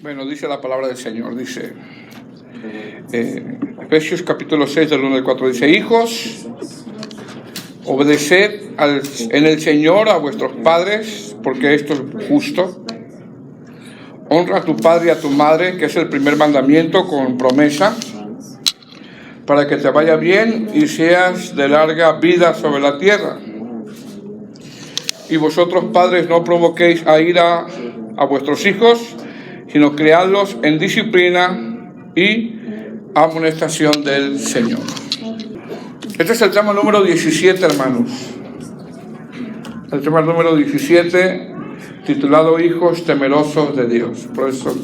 Bueno, dice la palabra del Señor, dice Efesios capítulo 6 del 1 al 4, dice: hijos, obedeced en el Señor a vuestros padres, porque esto es justo. Honra a tu padre y a tu madre, que es el primer mandamiento con promesa, para que te vaya bien y seas de larga vida sobre la tierra. Y vosotros, padres, no provoquéis a ira a vuestros hijos, sino criadlos en disciplina y amonestación del Señor. Este es el tema número 17, hermanos. El tema número 17, titulado Hijos temerosos de Dios. Por eso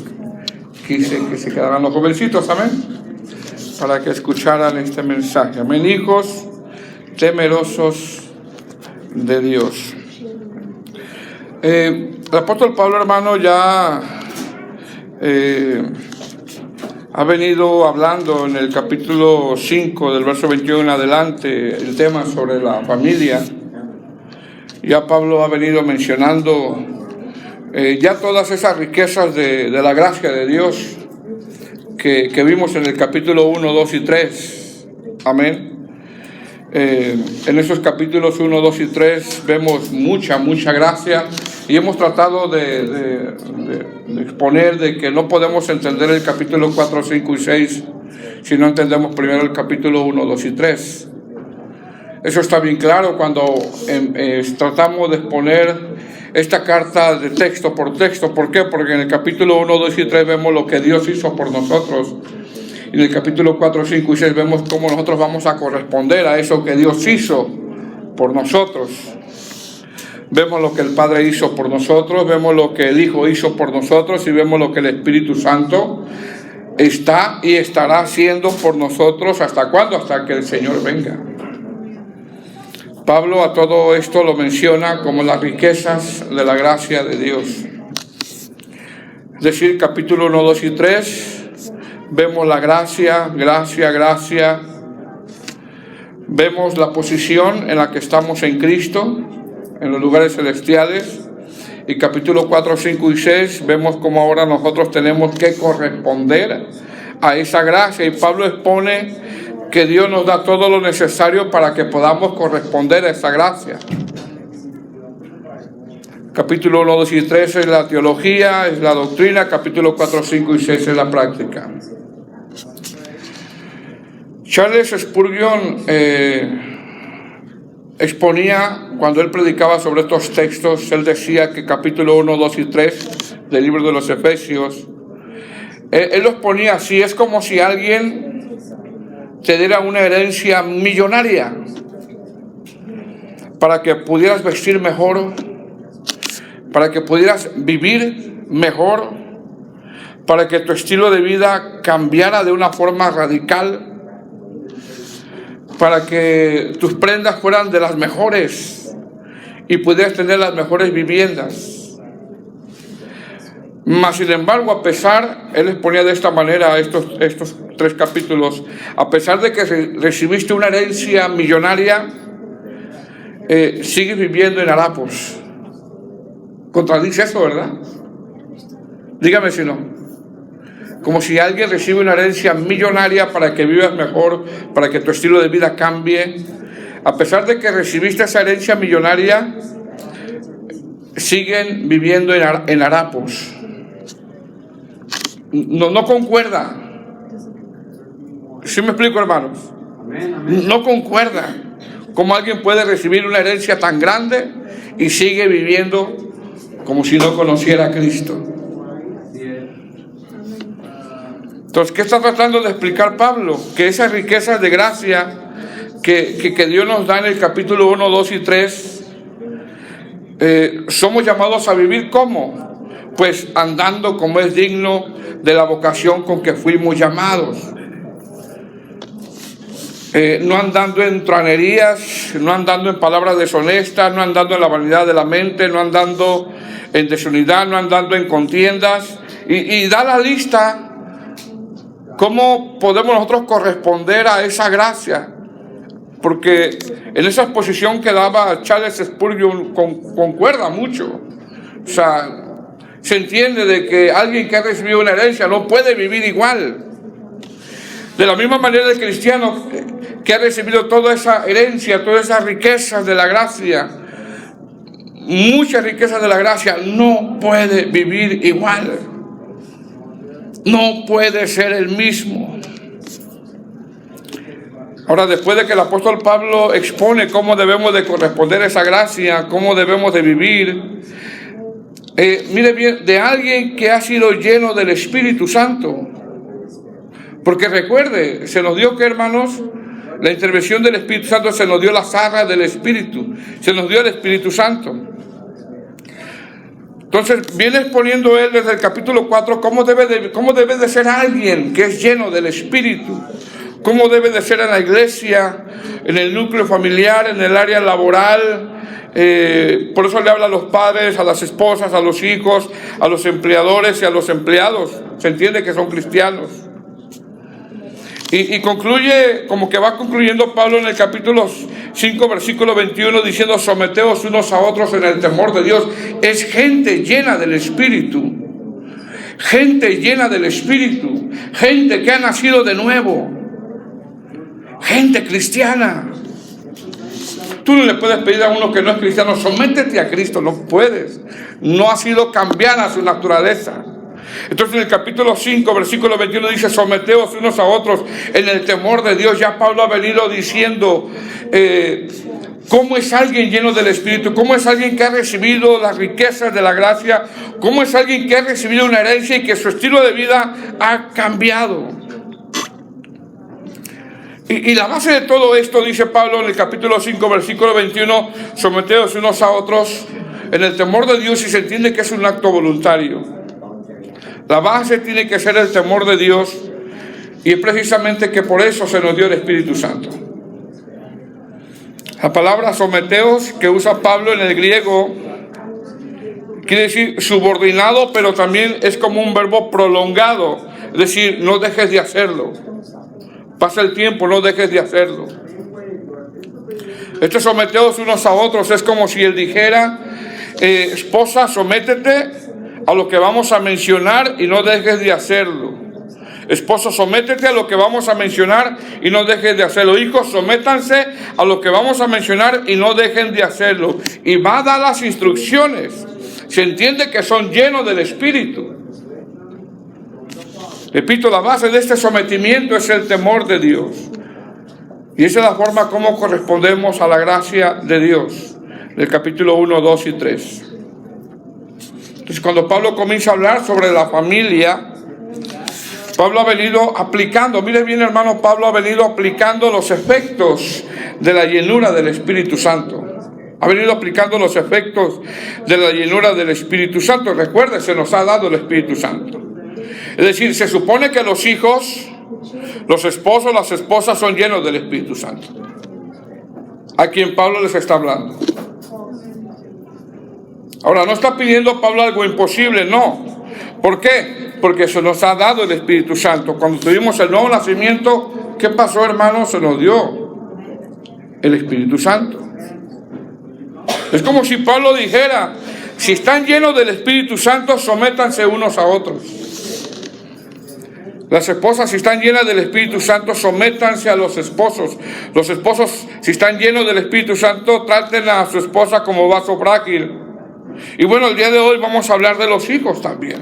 quise que se quedaran los jovencitos, amén, para que escucharan este mensaje. Amén, hijos temerosos de Dios. El apóstol Pablo, hermano, ya ha venido hablando en el capítulo 5 del verso 21 en adelante el tema sobre la familia. Ya Pablo ha venido mencionando ya todas esas riquezas de la gracia de Dios que vimos en el capítulo 1, 2 y 3. Amén. En esos capítulos 1, 2 y 3 vemos mucha gracia, y hemos tratado de exponer de que no podemos entender el capítulo 4, 5 y 6 si no entendemos primero el capítulo 1, 2 y 3. Eso está bien claro cuando tratamos de exponer esta carta de texto por texto. ¿Por qué? Porque en el capítulo 1, 2 y 3 vemos lo que Dios hizo por nosotros. En el capítulo 4, 5 y 6 vemos cómo nosotros vamos a corresponder a eso que Dios hizo por nosotros. Vemos lo que el Padre hizo por nosotros, vemos lo que el Hijo hizo por nosotros, y vemos lo que el Espíritu Santo está y estará haciendo por nosotros. ¿Hasta cuándo? Hasta que el Señor venga. Pablo a todo esto lo menciona como las riquezas de la gracia de Dios. Es decir, capítulo 1, 2 y 3, vemos la gracia. Vemos la posición en la que estamos en Cristo, en los lugares celestiales. Y capítulo 4, 5 y 6, vemos cómo ahora nosotros tenemos que corresponder a esa gracia. Y Pablo expone que Dios nos da todo lo necesario para que podamos corresponder a esa gracia. Capítulo 1, 2 y 3 es la teología, es la doctrina. Capítulo 4, 5 y 6 es la práctica. Charles Spurgeon exponía, cuando él predicaba sobre estos textos, él decía que capítulo 1, 2 y 3 del libro de los Efesios, él los ponía así: es como si alguien te diera una herencia millonaria para que pudieras vestir mejor, para que pudieras vivir mejor, para que tu estilo de vida cambiara de una forma radical, para que tus prendas fueran de las mejores y pudieras tener las mejores viviendas. Mas, sin embargo, a pesar, él les ponía de esta manera estos 3 capítulos: a pesar de que recibiste una herencia millonaria, sigues viviendo en harapos. Contradice eso, ¿verdad? Dígame si no. Como si alguien recibe una herencia millonaria para que vivas mejor, para que tu estilo de vida cambie. A pesar de que recibiste esa herencia millonaria, siguen viviendo en harapos. No concuerda. ¿Sí me explico, hermanos? No concuerda. ¿Cómo alguien puede recibir una herencia tan grande y sigue viviendo como si no conociera a Cristo? Entonces, ¿qué está tratando de explicar Pablo? Que esas riquezas de gracia que Dios nos da en el capítulo 1, 2 y 3, somos llamados a vivir ¿cómo? Pues andando como es digno de la vocación con que fuimos llamados. No andando en truanerías, no andando en palabras deshonestas, no andando en la vanidad de la mente, no andando en desunidad, no andando en contiendas. Y da la lista cómo podemos nosotros corresponder a esa gracia. Porque en esa exposición que daba Charles Spurgeon concuerda mucho. O sea, se entiende de que alguien que ha recibido una herencia no puede vivir igual. De la misma manera el cristiano que ha recibido toda esa herencia, todas esas riquezas de la gracia, muchas riquezas de la gracia, no puede vivir igual. No puede ser el mismo. Ahora, después de que el apóstol Pablo expone cómo debemos de corresponder a esa gracia, cómo debemos de vivir, mire bien, de alguien que ha sido lleno del Espíritu Santo. Porque recuerde, se nos dio que, hermanos, la intervención del Espíritu Santo, se nos dio la zarra del Espíritu, se nos dio el Espíritu Santo. Entonces viene exponiendo él desde el capítulo 4 cómo debe de ser alguien que es lleno del Espíritu, cómo debe de ser en la iglesia, en el núcleo familiar, en el área laboral. Por eso le habla a los padres, a las esposas, a los hijos, a los empleadores y a los empleados. Se entiende que son cristianos. Y concluye, como que va concluyendo Pablo en el capítulo 5, versículo 21, diciendo: someteos unos a otros en el temor de Dios. Es gente llena del Espíritu, gente llena del Espíritu, gente que ha nacido de nuevo, gente cristiana. Tú no le puedes pedir a uno que no es cristiano: sométete a Cristo. No puedes, no ha sido cambiada su naturaleza. Entonces en el capítulo 5, versículo 21 dice: someteos unos a otros en el temor de Dios. Ya Pablo ha venido diciendo cómo es alguien lleno del Espíritu, cómo es alguien que ha recibido las riquezas de la gracia, cómo es alguien que ha recibido una herencia y que su estilo de vida ha cambiado. Y la base de todo esto, dice Pablo en el capítulo 5, versículo 21, someteos unos a otros en el temor de Dios, y se entiende que es un acto voluntario. La base tiene que ser el temor de Dios, y es precisamente que por eso se nos dio el Espíritu Santo. La palabra someteos que usa Pablo en el griego quiere decir subordinado, pero también es como un verbo prolongado, es decir, no dejes de hacerlo. Pasa el tiempo, no dejes de hacerlo. Este someteos unos a otros es como si él dijera: esposa, sométete a lo que vamos a mencionar y no dejes de hacerlo. Esposo, sométete a lo que vamos a mencionar y no dejes de hacerlo. Hijos, sométanse a lo que vamos a mencionar y no dejen de hacerlo. Y va a dar las instrucciones. Se entiende que son llenos del Espíritu. Repito, la base de este sometimiento es el temor de Dios. Y esa es la forma como correspondemos a la gracia de Dios. Del capítulo 1, 2 y 3. Entonces, cuando Pablo comienza a hablar sobre la familia, Pablo ha venido aplicando, mire bien, hermano, Pablo ha venido aplicando los efectos de la llenura del Espíritu Santo. Ha venido aplicando los efectos de la llenura del Espíritu Santo. Recuerde, se nos ha dado el Espíritu Santo. Es decir, se supone que los hijos, los esposos, las esposas son llenos del Espíritu Santo, a quien Pablo les está hablando. Ahora, no está pidiendo Pablo algo imposible, no. ¿Por qué? Porque se nos ha dado el Espíritu Santo. Cuando tuvimos el nuevo nacimiento, ¿qué pasó, hermano? Se nos dio el Espíritu Santo. Es como si Pablo dijera: si están llenos del Espíritu Santo, sométanse unos a otros. Las esposas, si están llenas del Espíritu Santo, sométanse a los esposos. Los esposos, si están llenos del Espíritu Santo, traten a su esposa como vaso frágil. Y bueno, el día de hoy vamos a hablar de los hijos también.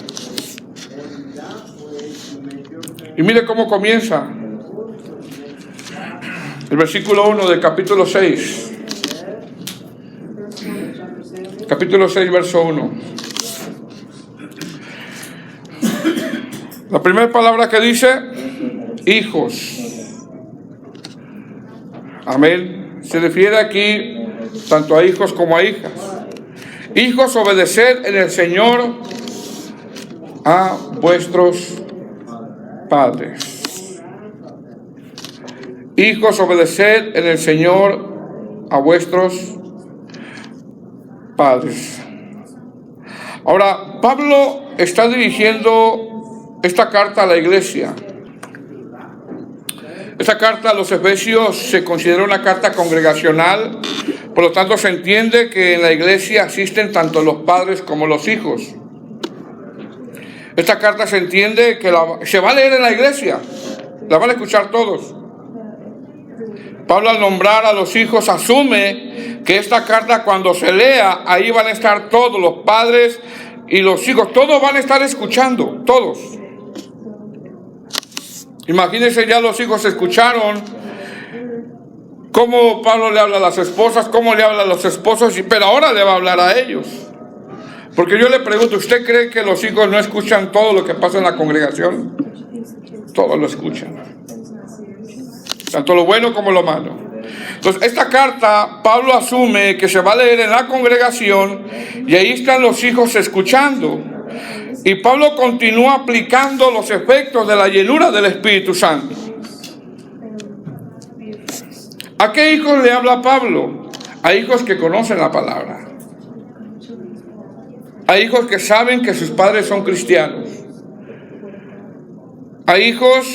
Y mire cómo comienza el versículo 1 del capítulo 6. Capítulo 6, verso 1. La primera palabra que dice: hijos. Amén. Se refiere aquí tanto a hijos como a hijas. Hijos, obedeced en el Señor a vuestros padres. Hijos, obedeced en el Señor a vuestros padres. Ahora, Pablo está dirigiendo esta carta a la iglesia. Esta carta a los Efesios se considera una carta congregacional, por lo tanto se entiende que en la iglesia asisten tanto los padres como los hijos. Esta carta se entiende que se va a leer en la iglesia, la van a escuchar todos. Pablo, al nombrar a los hijos, asume que esta carta, cuando se lea, ahí van a estar todos, los padres y los hijos, todos van a estar escuchando, todos. Imagínense, ya los hijos escucharon cómo Pablo le habla a las esposas, cómo le habla a los esposos, pero ahora le va a hablar a ellos. Porque yo le pregunto, ¿usted cree que los hijos no escuchan todo lo que pasa en la congregación? Todos lo escuchan, tanto lo bueno como lo malo. Entonces, esta carta, Pablo asume que se va a leer en la congregación y ahí están los hijos escuchando. Y Pablo continúa aplicando los efectos de la llenura del Espíritu Santo. ¿A qué hijos le habla Pablo? A hijos que conocen la palabra. A hijos que saben que sus padres son cristianos. A hijos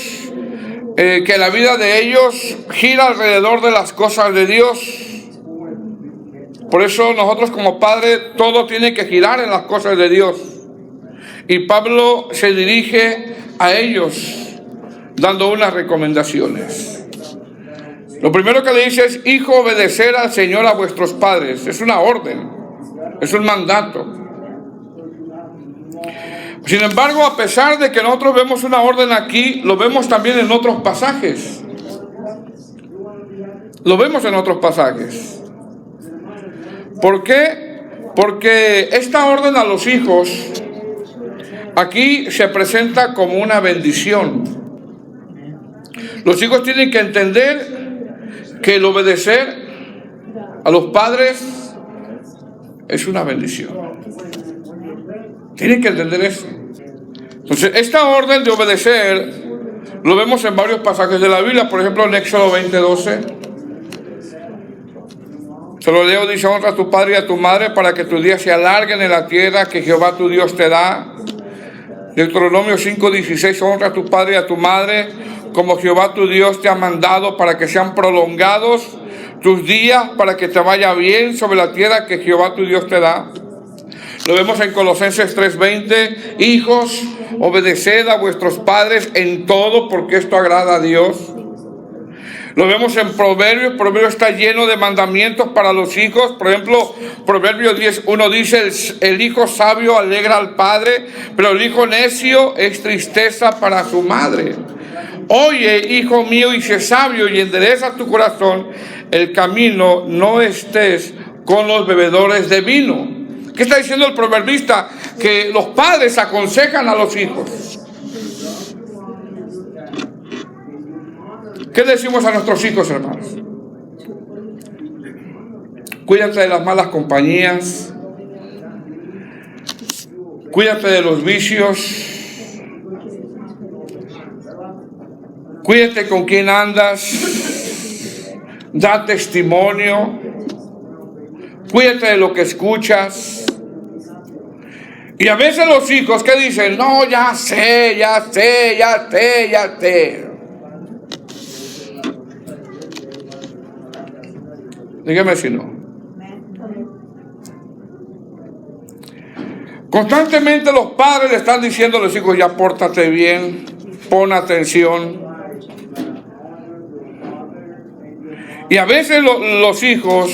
que la vida de ellos gira alrededor de las cosas de Dios. Por eso nosotros como padres, todo tiene que girar en las cosas de Dios. Y Pablo se dirige a ellos dando unas recomendaciones. Lo primero que le dice es: hijo, obedecer al Señor a vuestros padres. Es una orden, es un mandato. Sin embargo, a pesar de que nosotros vemos una orden aquí, lo vemos también en otros pasajes. Lo vemos en otros pasajes. ¿Por qué? Porque esta orden a los hijos aquí se presenta como una bendición. Los hijos tienen que entender que el obedecer a los padres es una bendición. Tienen que entender eso. Entonces, esta orden de obedecer lo vemos en varios pasajes de la Biblia. Por ejemplo, en Éxodo 20:12. Se lo leo, dice: honra a tu padre y a tu madre para que tus días se alarguen en la tierra que Jehová tu Dios te da. Deuteronomio 5:16. Honra a tu padre y a tu madre como Jehová tu Dios te ha mandado, para que sean prolongados tus días, para que te vaya bien sobre la tierra que Jehová tu Dios te da. Lo vemos en Colosenses 3:20. Hijos, obedeced a vuestros padres en todo, porque esto agrada a Dios. Lo vemos en Proverbios. Proverbios está lleno de mandamientos para los hijos. Por ejemplo, Proverbios 10:1 dice: el hijo sabio alegra al padre, pero el hijo necio es tristeza para su madre. Oye, hijo mío, y sé sabio, y endereza tu corazón el camino, no estés con los bebedores de vino. ¿Qué está diciendo el proverbista? Que los padres aconsejan a los hijos. ¿Qué decimos a nuestros hijos, hermanos? Cuídate de las malas compañías. Cuídate de los vicios. Cuídate con quién andas. Da testimonio. Cuídate de lo que escuchas. Y a veces los hijos, ¿qué dicen? No, ya sé. Dígame si no. Constantemente los padres le están diciendo a los hijos: ya pórtate bien, pon atención. Y a veces los hijos,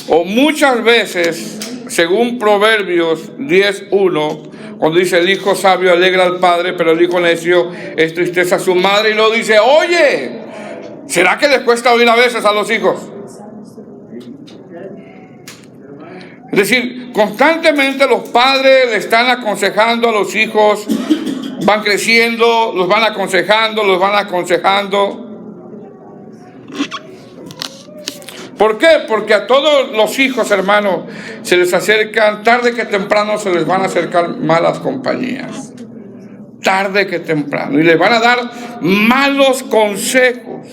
o muchas veces, según Proverbios 10:1, cuando dice: el hijo sabio alegra al padre, pero el hijo necio es tristeza a su madre, y luego dice: oye, ¿será que les cuesta oír a veces a los hijos? Es decir, constantemente los padres le están aconsejando a los hijos, van creciendo, los van aconsejando. ¿Por qué? Porque a todos los hijos, hermanos, se les acercan, tarde que temprano se les van a acercar malas compañías. Tarde que temprano. Y les van a dar malos consejos.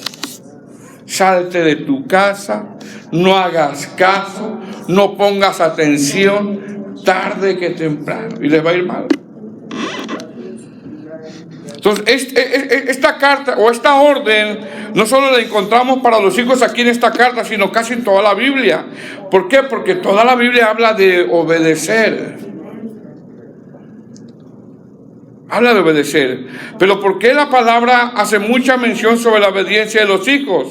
Salte de tu casa, no hagas caso, no pongas atención, tarde que temprano. Y les va a ir mal. Entonces, esta carta o esta orden no solo la encontramos para los hijos aquí en esta carta, sino casi en toda la Biblia. ¿Por qué? Porque toda la Biblia habla de obedecer. Habla de obedecer. Pero ¿por qué la palabra hace mucha mención sobre la obediencia de los hijos?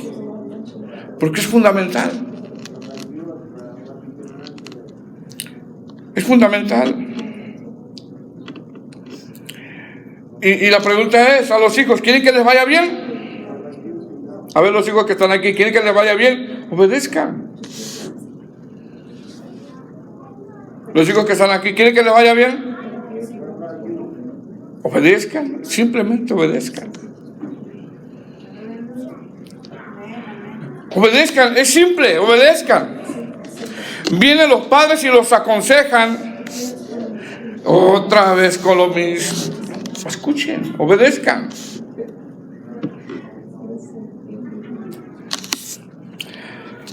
Porque es fundamental. Es fundamental. Y la pregunta es a los hijos, ¿quieren que les vaya bien? A ver, los hijos que están aquí, ¿quieren que les vaya bien? Obedezcan. Los hijos que están aquí, ¿quieren que les vaya bien? Obedezcan, simplemente obedezcan. Obedezcan, es simple, obedezcan. Vienen los padres y los aconsejan otra vez con lo mismo. Escuchen, obedezcan.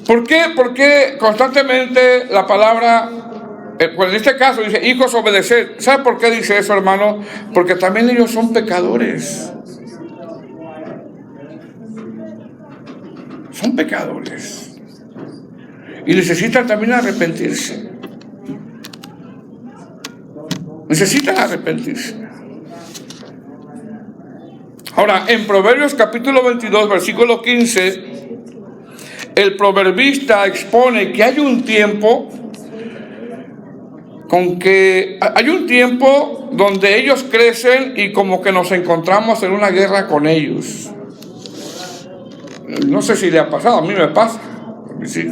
¿Por qué? Porque constantemente la palabra, pues en este caso dice, hijos, obedecer. ¿Sabe por qué dice eso, hermano? Porque también ellos son pecadores. Son pecadores. Y necesitan también arrepentirse. Necesitan arrepentirse. Ahora, en Proverbios capítulo 22, versículo 15, el proverbista expone que hay un tiempo donde ellos crecen y como que nos encontramos en una guerra con ellos. No sé si le ha pasado, a mí me pasa. Sí.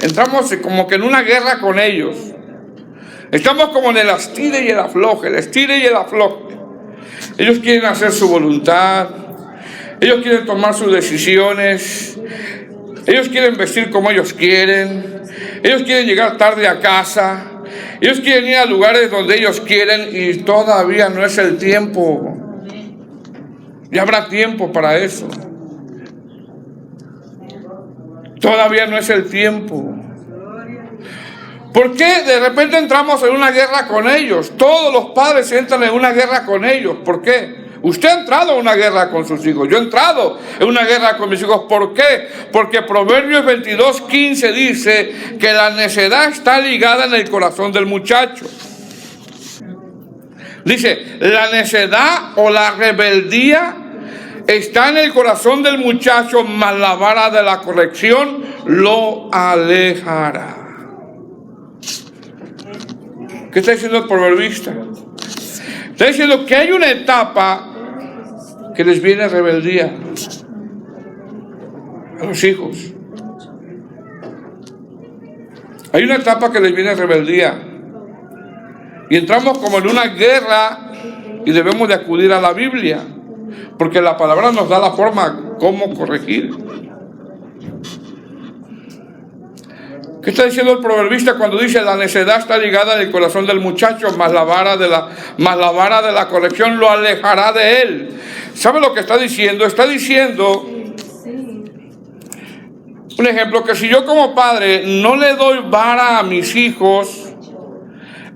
Entramos como que en una guerra con ellos. Estamos como en el estire y el afloje, el estire y el afloje. Ellos quieren hacer su voluntad, ellos quieren tomar sus decisiones, ellos quieren vestir como ellos quieren, ellos quieren llegar tarde a casa, ellos quieren ir a lugares donde ellos quieren y todavía no es el tiempo. Ya habrá tiempo para eso. Todavía no es el tiempo. ¿Por qué de repente entramos en una guerra con ellos? Todos los padres entran en una guerra con ellos. ¿Por qué? Usted ha entrado en una guerra con sus hijos. Yo he entrado en una guerra con mis hijos. ¿Por qué? Porque Proverbios 22:15 dice que la necedad está ligada en el corazón del muchacho. Dice, la necedad o la rebeldía está en el corazón del muchacho, mas la vara de la corrección lo alejará. ¿Qué está diciendo el proverbista? Está diciendo que hay una etapa que les viene rebeldía a los hijos. Hay una etapa que les viene rebeldía. Y entramos como en una guerra y debemos de acudir a la Biblia. Porque la palabra nos da la forma cómo corregir. ¿Qué está diciendo el proverbista cuando dice la necedad está ligada en el corazón del muchacho, mas la vara de la corrección lo alejará de él? ¿Sabe lo que está diciendo? Está diciendo, un ejemplo, que si yo como padre no le doy vara a mis hijos,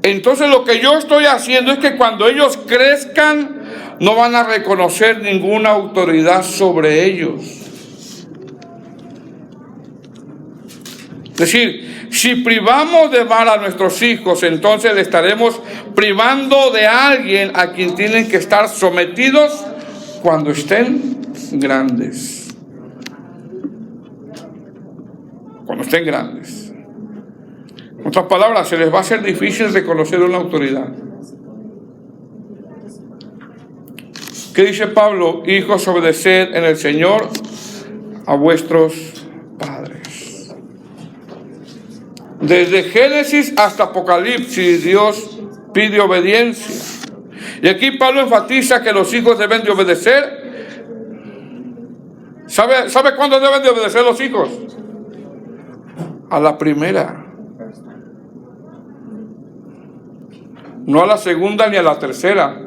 entonces lo que yo estoy haciendo es que cuando ellos crezcan no van a reconocer ninguna autoridad sobre ellos. Es decir, si privamos de vara a nuestros hijos, entonces le estaremos privando de alguien a quien tienen que estar sometidos cuando estén grandes. Cuando estén grandes. En otras palabras, se les va a hacer difícil reconocer una autoridad. ¿Qué dice Pablo? Hijos, obedeced en el Señor a vuestros padres. Desde Génesis hasta Apocalipsis, Dios pide obediencia. Y aquí Pablo enfatiza que los hijos deben de obedecer. ¿Sabe cuándo deben de obedecer los hijos? A la primera. No a la segunda ni a la tercera.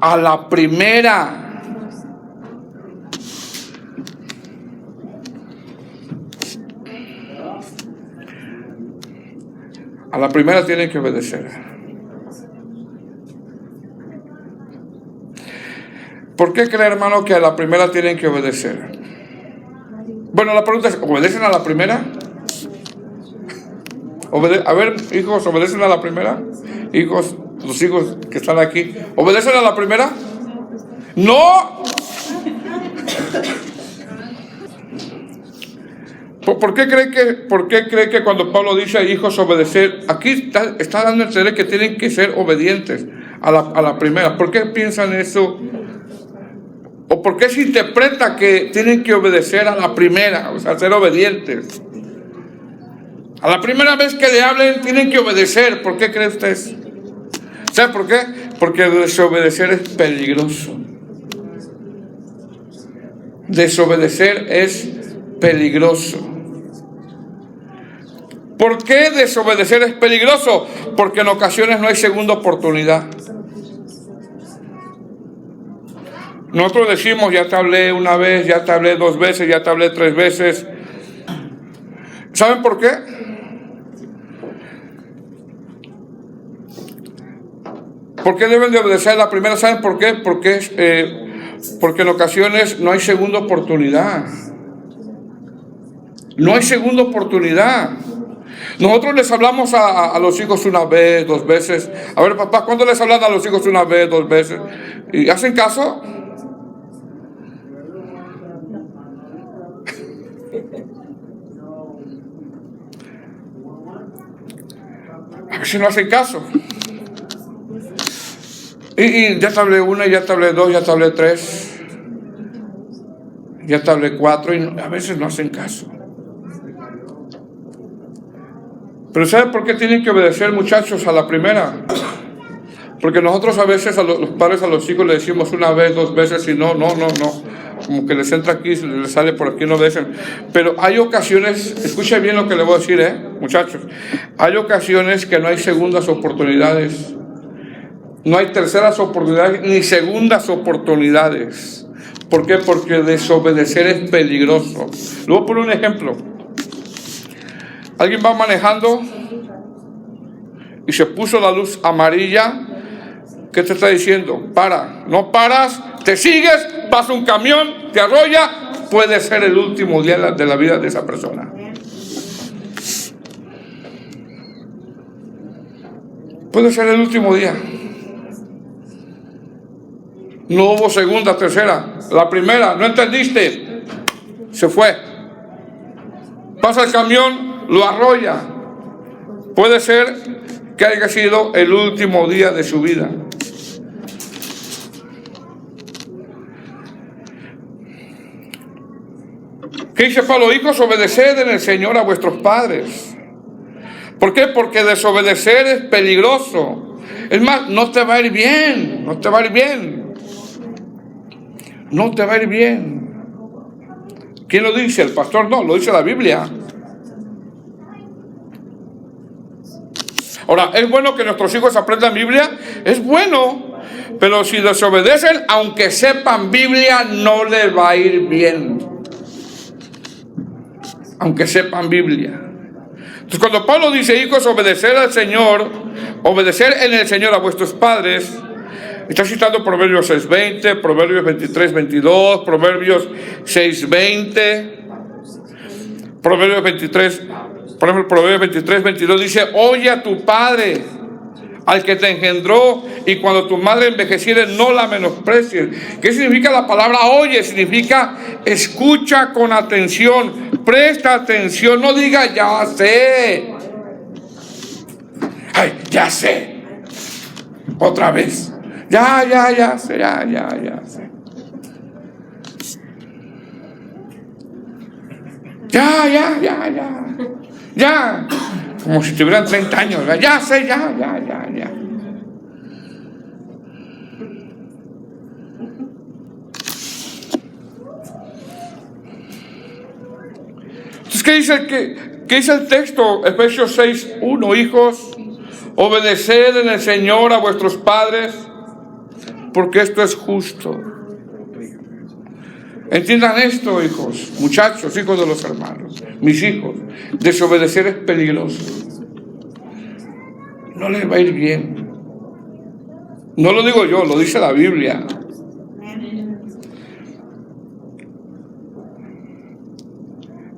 A la primera. A la primera tienen que obedecer. ¿Por qué cree, hermano, que a la primera tienen que obedecer? Bueno, la pregunta es, ¿obedecen a la primera? A ver, hijos, ¿obedecen a la primera? Hijos, los hijos que están aquí, ¿obedecen a la primera? ¡No! ¿Por qué cree que cuando Pablo dice a hijos obedecer, aquí está dando a entender que tienen que ser obedientes a la primera? ¿Por qué piensan eso? ¿O por qué se interpreta que tienen que obedecer a la primera? O sea, ser obedientes. A la primera vez que le hablen, tienen que obedecer. ¿Por qué cree usted? ¿Sabe por qué? Porque desobedecer es peligroso. Desobedecer es peligroso. ¿Por qué desobedecer es peligroso? Porque en ocasiones no hay segunda oportunidad. Nosotros decimos, ya te hablé una vez, ya te hablé 2 veces, ya te hablé 3 veces. ¿Saben por qué? ¿Por qué deben de obedecer la primera? ¿Saben por qué? Porque en ocasiones no hay segunda oportunidad. No hay segunda oportunidad. Nosotros les hablamos a los hijos 1 vez, 2 veces. A ver, papá, ¿cuándo les hablan a los hijos 1 vez, 2 veces? ¿Y hacen caso? A veces no hacen caso. Y ya te hablé 1, ya te hablé 2, ya te hablé 3, ya te hablé 4 y a veces no hacen caso. Pero ¿saben por qué tienen que obedecer, muchachos, a la primera? Porque nosotros a veces los padres a los hijos le decimos 1 vez, 2 veces y no. Como que les entra aquí, les sale por aquí, no obedecen. Pero hay ocasiones, escuchen bien lo que les voy a decir, muchachos. Hay ocasiones que no hay segundas oportunidades. No hay terceras oportunidades ni segundas oportunidades. ¿Por qué? Porque desobedecer es peligroso. Les voy a poner un ejemplo. Alguien va manejando y se puso la luz amarilla. ¿Qué te está diciendo? Para. No paras, te sigues, pasa un camión, te arrolla. Puede ser el último día de la vida de esa persona. Puede ser el último día. No hubo segunda, tercera. La primera, ¿no entendiste? Se fue. Pasa el camión, lo arrolla. Puede ser que haya sido el último día de su vida. ¿Qué dice Pablo? Hijos, obedeced en el Señor a vuestros padres. ¿Por qué? Porque desobedecer es peligroso. Es más, no te va a ir bien. No te va a ir bien. No te va a ir bien. ¿Quién lo dice? El pastor no, lo dice la Biblia. Ahora, ¿es bueno que nuestros hijos aprendan Biblia? Es bueno, pero si desobedecen, aunque sepan Biblia, no les va a ir bien. Aunque sepan Biblia. Entonces, cuando Pablo dice, hijos, obedecer al Señor, obedecer en el Señor a vuestros padres, está citando Proverbios 6:20, Proverbios 23:22, Proverbios 6:20, Proverbios 23, por ejemplo, Proverbios 23:22 dice, oye a tu padre, al que te engendró, y cuando tu madre envejeciere, no la menosprecies. ¿Qué significa la palabra oye? Significa escucha con atención, presta atención, no diga ya sé. Ay, ya sé. Otra vez. Ya sé. Ya. Como si tuvieran 30 años. Ya sé, ya. Entonces, ¿qué dice el texto? Efesios 6:1, hijos, obedeced en el Señor a vuestros padres, porque esto es justo. Entiendan esto, hijos, muchachos, hijos de los hermanos, mis hijos. Desobedecer es peligroso. No les va a ir bien. No lo digo yo, lo dice la Biblia.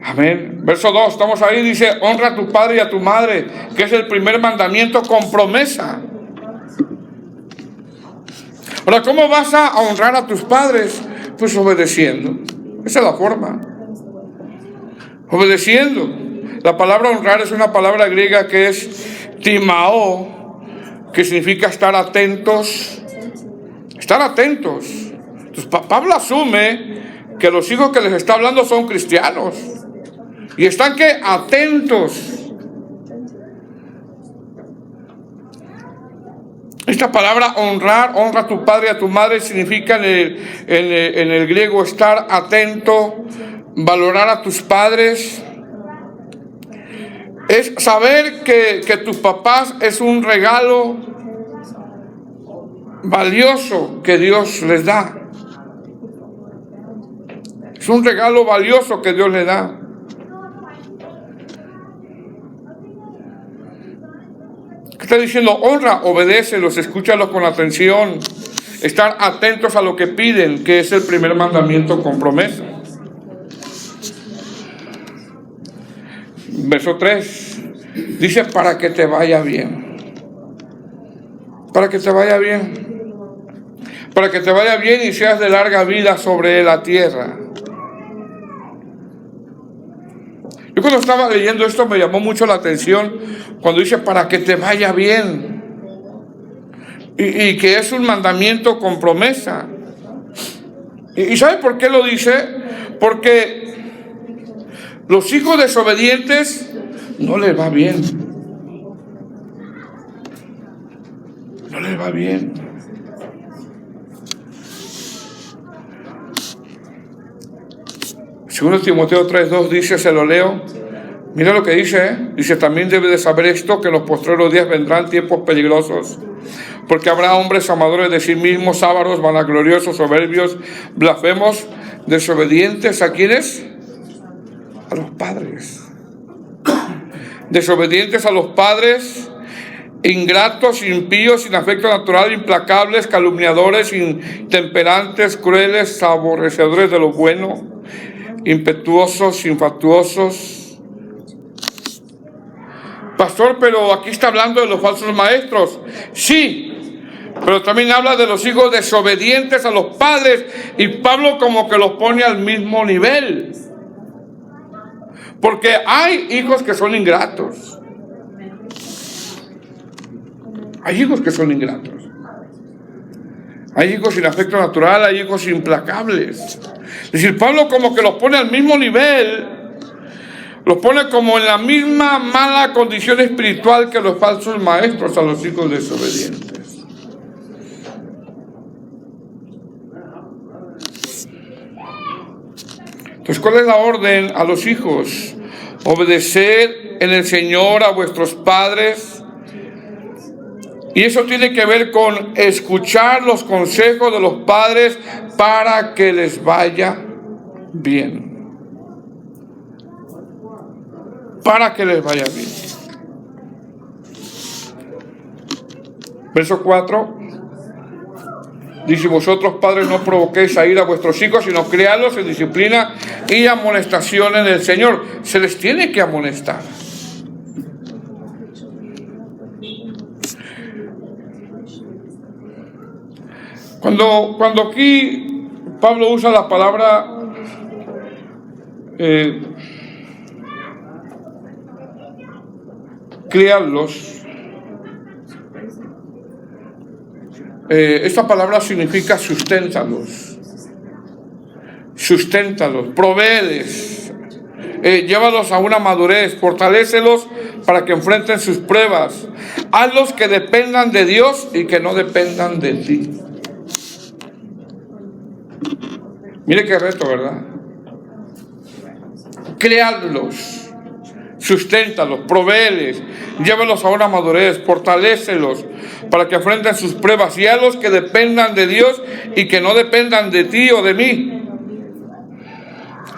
Amén. Verso 2, estamos ahí, dice, honra a tu padre y a tu madre, que es el primer mandamiento con promesa. Ahora, ¿cómo vas a honrar a tus padres? Pues obedeciendo. Esa es la forma. Obedeciendo. La palabra honrar es una palabra griega que es timao, que significa estar atentos. Estar atentos. Entonces, Pablo asume que los hijos que les está hablando son cristianos. Y están ¿qué? Atentos. Esta palabra honrar, honra a tu padre y a tu madre, significa en el griego estar atento, valorar a tus padres. Es saber que tus papás es un regalo valioso que Dios les da. Es un regalo valioso que Dios les da. ¿Qué está diciendo? Honra, obedécelos, escúchalos con atención. Estar atentos a lo que piden, que es el primer mandamiento con promesa. Verso 3. Dice, para que te vaya bien. Para que te vaya bien. Para que te vaya bien y seas de larga vida sobre la tierra. Yo cuando estaba leyendo esto me llamó mucho la atención cuando dice para que te vaya bien. Y que es un mandamiento con promesa. ¿Y sabe por qué lo dice? Porque los hijos desobedientes no les va bien. No les va bien. Segundo Timoteo 3:2 dice, se lo leo. Mira lo que dice, dice, también debe de saber esto, que en los postreros días vendrán tiempos peligrosos, porque habrá hombres amadores de sí mismos, ávaros, vanagloriosos, soberbios, blasfemos, desobedientes. ¿A quiénes? A los padres. Desobedientes a los padres, ingratos, impíos, sin afecto natural, implacables, calumniadores, intemperantes, crueles, aborrecedores de lo bueno, impetuosos, infatuosos. Pastor, pero aquí está hablando de los falsos maestros. Sí, pero también habla de los hijos desobedientes a los padres, y Pablo como que los pone al mismo nivel. Porque hay hijos que son ingratos. Hay hijos que son ingratos. Hay hijos sin afecto natural, hay hijos implacables. Es decir, Pablo como que los pone al mismo nivel, los pone como en la misma mala condición espiritual que los falsos maestros a los hijos desobedientes. Entonces, ¿cuál es la orden a los hijos? Obedecer en el Señor a vuestros padres. Y eso tiene que ver con escuchar los consejos de los padres para que les vaya bien. Para que les vaya bien. Verso 4. Dice, vosotros padres no provoquéis a ir a vuestros hijos, sino criadlos en disciplina y amonestación en el Señor. Se les tiene que amonestar. Cuando aquí Pablo usa la palabra criarlos, esta palabra significa susténtalos, provéeles, llévalos a una madurez, fortalécelos para que enfrenten sus pruebas, hazlos que dependan de Dios y que no dependan de ti. Mire qué reto, ¿verdad? Créalos, susténtalos, provéeles, llévalos a una madurez, fortalécelos para que enfrenten sus pruebas y hazlos que dependan de Dios y que no dependan de ti o de mí.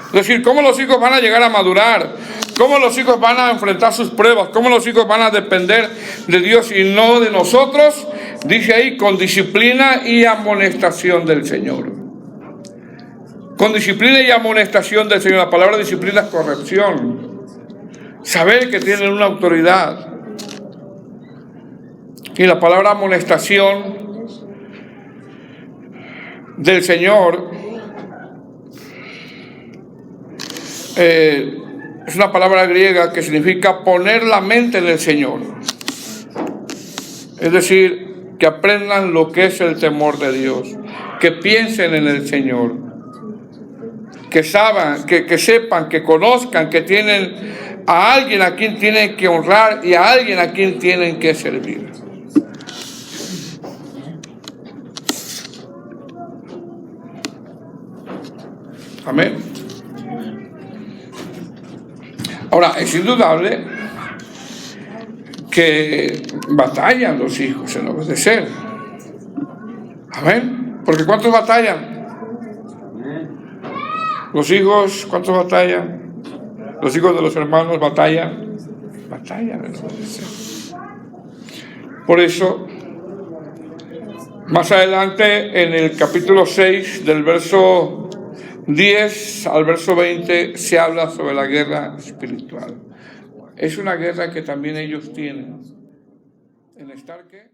Es decir, ¿cómo los hijos van a llegar a madurar? ¿Cómo los hijos van a enfrentar sus pruebas? ¿Cómo los hijos van a depender de Dios y no de nosotros? Dice ahí, con disciplina y amonestación del Señor. Con disciplina y amonestación del Señor. La palabra disciplina es corrección. Saber que tienen una autoridad. Y la palabra amonestación del Señor es una palabra griega que significa poner la mente en el Señor. Es decir, que aprendan lo que es el temor de Dios, que piensen en el Señor, que sepan, que conozcan, que tienen a alguien a quien tienen que honrar y a alguien a quien tienen que servir. Amén. Ahora, es indudable que batallan los hijos en obedecer. Amén. Porque ¿cuántos batallan? Los hijos, ¿cuántos batallan? Los hijos de los hermanos batallan en obedecer. Por eso, más adelante, en el capítulo 6, del verso 10 al verso 20, se habla sobre la guerra espiritual. Es una guerra que también ellos tienen. En estar que